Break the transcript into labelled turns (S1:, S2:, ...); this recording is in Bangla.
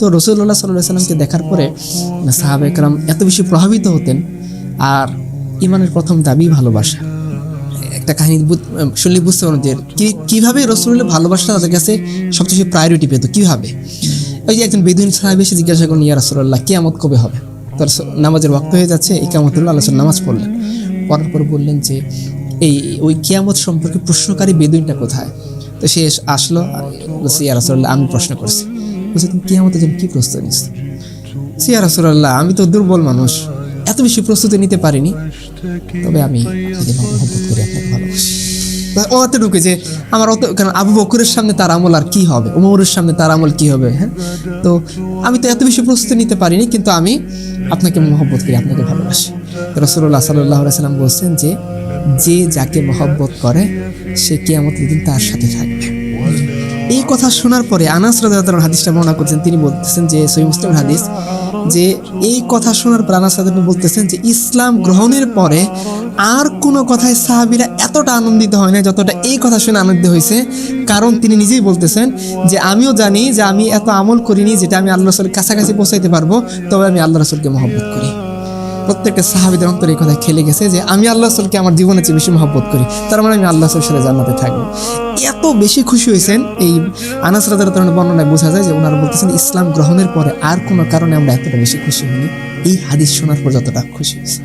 S1: তো রাসূলুল্লাহ সাল্লাল্লাহু আলাইহি সাল্লামকে দেখার পরে সাহাবায়ে কেরাম এত বেশি প্রভাবিত হতেন। আর ইমানের প্রথম দাবি ভালোবাসা। একটা কাহিনী শুনলে বুঝতে পারবেন যে কীভাবে রাসূলুল্লাহ ভালোবাসাটা তাদের কাছে সবচেয়ে প্রায়োরিটি পেত। কীভাবে? ওই যে একজন বেদুইন সাহাবী এসে জিজ্ঞাসা করলেন, ইয়া রাসূলুল্লাহ, কিয়ামত কবে হবে? তার নামাজের ওয়াক্ত হয়ে যাচ্ছে, ইকামত হলো, আল্লাহ নামাজ পড়লেন। পড়ার পর বললেন যে ওই কিয়ামত সম্পর্কে প্রশ্নকারী বেদুইনটা কোথায়? তো সে আসলো, বলছে, ইয়া রাসূলুল্লাহ, আমি প্রশ্ন করছি। বলছে, তুমি কিয়ামতের জন্য কী প্রস্তুতি নিচ্ছ? ইয়া রাসূলুল্লাহ, আমি তো দুর্বল মানুষ, এত বেশি প্রস্তুতি নিতে পারিনি, তবে আমি আপনাকে মহব্বত করি, আপনাকে ভালোবাসি। ওতে ঢুকে যে আমার কারণ আবু বকরের সামনে তার আমল আর কি হবে, ওমরের সামনে তার আমল কি হবে? হ্যাঁ, তো আমি তো এত বেশি প্রস্তুতি নিতে পারিনি, কিন্তু আমি আপনাকে মহব্বত করি, আপনাকে ভালোবাসি। রাসূলুল্লাহ সাল্লাল্লাহু আলাইহি সাল্লাম বলছেন যে যে যাকে মহব্বত করে সে কিয়ামতের দিন তার সাথে থাকবে। এই কথা শোনার পরে আনাস রাদিয়াল্লাহু আনহু হাদিসটা বর্ণনা করছেন, তিনি বলতেছেন যে সহিহ মুসলিম হাদিস, যে এই কথা শোনার পর আনাস রাদিয়াল্লাহু আনহু বলতেছেন যে ইসলাম গ্রহণের পরে আর কোনো কথায় সাহাবীরা এতটা আনন্দিত হয় না যতটা এই কথা শুনে আনন্দিত হয়েছে। কারণ তিনি নিজেই বলতেছেন যে আমিও জানি যে আমি এত আমল করিনি যেটা আমি আল্লাহ রাসূলের কাছাকাছি পৌঁছাইতে পারবো, তবে আমি আল্লাহ রাসূলকে মহব্বত করি। প্রত্যেকটা সাহাবীদের অন্তরে এই কথা খেলে গেছে যে আমি আল্লাহ রাসূলকে আমার জীবনের চেয়ে বেশি মহব্বত করি, তার মানে আমি আল্লাহ রাসূলের সাথে জান্নাতে থাকবো। এত বেশি খুশি হয়েছেন, এই আনাস রাদিয়াল্লাহু আনহু বর্ণনায় বোঝা যায় যে ওনারা বলতেছেন ইসলাম গ্রহণের পরে আর কোনো কারণে আমরা এতটা বেশি খুশি হইনি, এই হাদিস শোনার পর যতটা খুশি হয়েছে।